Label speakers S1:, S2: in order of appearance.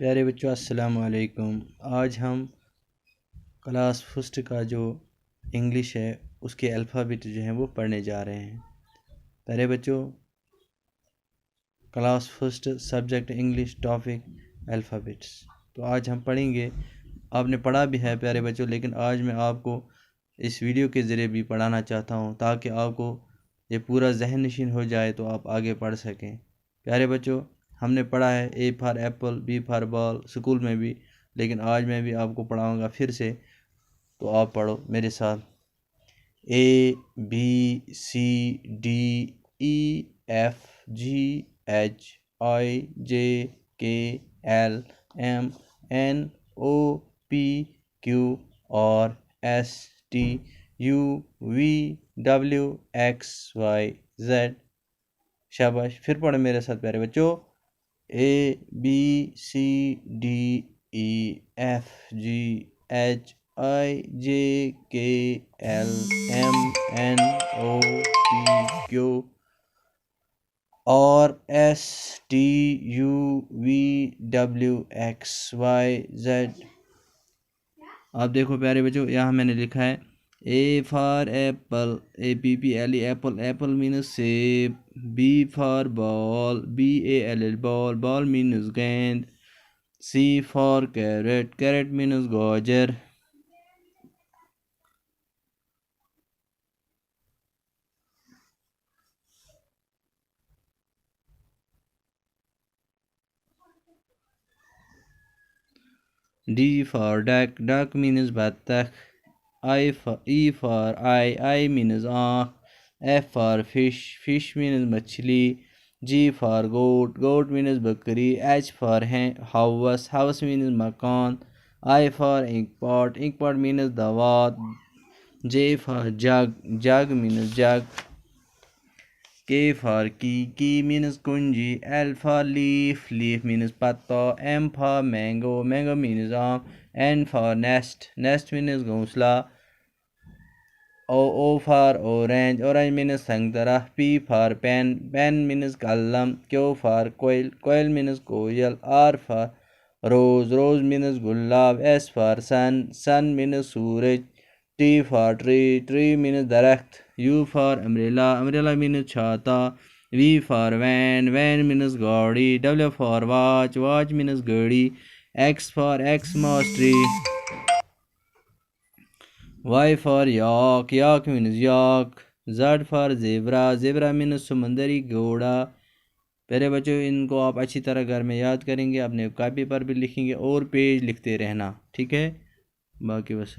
S1: प्यारे बच्चों अस्सलाम वालेकुम। आज हम क्लास फर्स्ट का जो इंग्लिश है उसके अल्फ़ाबेट जो हैं वो पढ़ने जा रहे हैं। प्यारे बच्चों, class first subject English, topic alphabets. तो आज हम पढ़ेंगे। आपने पढ़ा भी है प्यारे बच्चों, लेकिन आज मैं आपको इस वीडियो के ज़रिए भी पढ़ाना चाहता हूँ ताकि आपको ये पूरा जहन नशीन हो जाए तो आप आगे पढ़ सकें। प्यारे बच्चों, हमने पढ़ा है A for apple, B for ball school में भी, लेकिन आज मैं भी आपको पढ़ाऊँगा फिर से। तो आप पढ़ो मेरे साथ। A B C D E F G H I J K L M N O P Q R S T U V W X Y Z. शाबाश, फिर पढ़ो मेरे साथ प्यारे बच्चों। A B C D E F G H I J K L M N O P Q R S T U V W X Y Z. आप देखो प्यारे बच्चों, यहाँ मैंने लिखा है A for apple, A P P L E apple, apple means सेब। B for ball, B A L L ball, ball means गेंद। C for carrot, carrot means गाजर। D for duck, duck means बत्तख। E for eye means आँख। F for fish, fish means मछली। G for goat, goat means बकरी। H for house, house means मकान। I for ink pot means दवात। J for jug, jug means jug. K for key means कुंजी। L for leaf, leaf means पत्ता। M for mango, mango means आम। N for nest, nest means घोंसला। O for orange, orange means संतरा। P for pen, pen means कलम। Q for कोयल, कोयल means कोयल। R for rose, rose means गुलाब। S for sun, sun means सूरज। T for tree, tree means दरख्त। U for umbrella, umbrella means छाता। V for van, van means गाड़ी। W for watch, watch means घड़ी। X for Xmas tree. Y for yak, yak means yak. Z for zebra, zebra means समुंदरी घोड़ा। पहले बच्चों, इनको आप अच्छी तरह घर में याद करेंगे, अपने कॉपी पर भी लिखेंगे और पेज लिखते रहना, ठीक है। बाकी बस।